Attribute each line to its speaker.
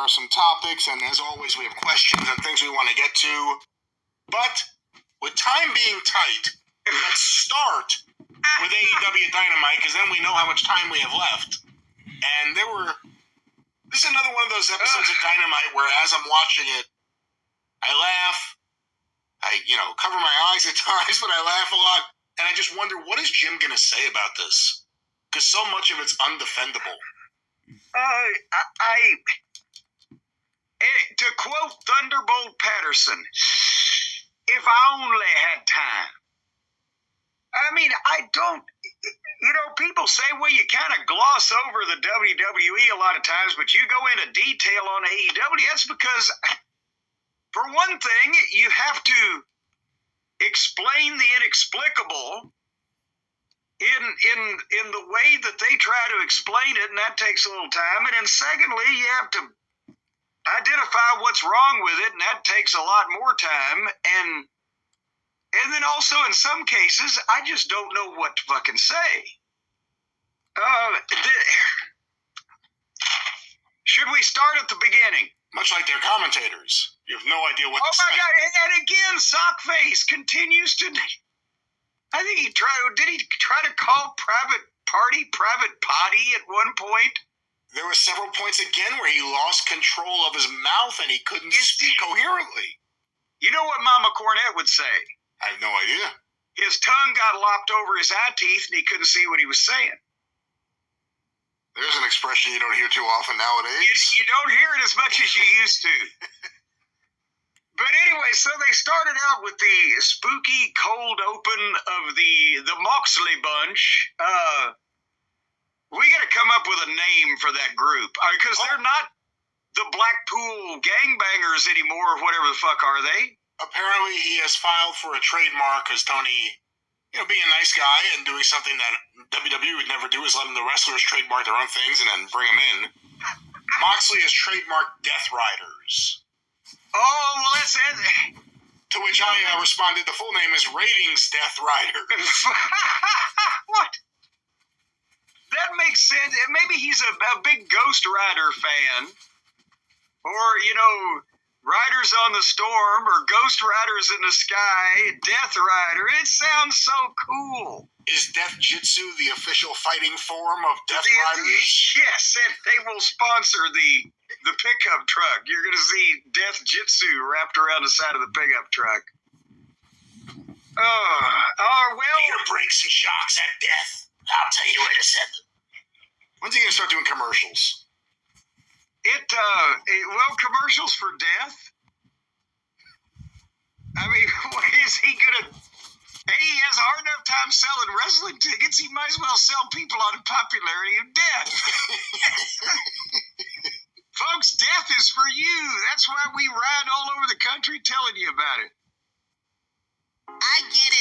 Speaker 1: some topics, and as always, we have questions and things we want to get to. But with time being tight, let's start with AEW Dynamite, because then we know how much time we have left. And this is another one of those episodes of Dynamite where, as I'm watching it, I laugh. I cover my eyes at times, but I laugh a lot. And I just wonder, what is Jim going to say about this? Because so much of it's undefendable.
Speaker 2: To quote Thunderbolt Patterson, if I only had time. I mean, I don't, people say, well, you kind of gloss over the WWE a lot of times, but you go into detail on AEW. That's because, for one thing, you have to explain the inexplicable in the way that they try to explain it, and that takes a little time. And then secondly, you have to identify what's wrong with it, and that takes a lot more time. And then also, in some cases, I just don't know what to fucking say. Should we start at the beginning?
Speaker 1: Much like their commentators. You have no idea what to say.
Speaker 2: Oh my God, and again, Sockface continues to... I think did he try to call Private Potty at one point?
Speaker 1: There were several points again where he lost control of his mouth and he couldn't speak coherently.
Speaker 2: You know what Mama Cornette would say?
Speaker 1: I have no idea.
Speaker 2: His tongue got lopped over his eye teeth and he couldn't see what he was saying.
Speaker 1: There's an expression you don't hear too often nowadays.
Speaker 2: You don't hear it as much as you used to. But anyway, so they started out with the spooky cold open of the Moxley bunch. We got to come up with a name for that group, because they're not the Blackpool gangbangers anymore, or whatever the fuck are they?
Speaker 1: Apparently he has filed for a trademark because Tony, being a nice guy and doing something that WWE would never do is letting the wrestlers trademark their own things and then bring them in. Moxley has trademarked Death Riders.
Speaker 2: Oh, well, that's it.
Speaker 1: To which I responded, the full name is Ratings Death Riders.
Speaker 2: What? That makes sense. Maybe he's a big Ghost Rider fan. Or, Riders on the Storm, or Ghost Riders in the Sky, Death Rider. It sounds so cool.
Speaker 1: Is Death Jitsu the official fighting form of Death Riders?
Speaker 2: Yes, and they will sponsor the pickup truck. You're going to see Death Jitsu wrapped around the side of the pickup truck. Well...
Speaker 1: Peter breaks and shocks at death. I'll tell you where to send them. When's he going to start doing commercials?
Speaker 2: Commercials for death? I mean, is he going to... Hey, he has a hard enough time selling wrestling tickets. He might as well sell people on the popularity of death. Folks, death is for you. That's why we ride all over the country telling you about it.
Speaker 3: I get it.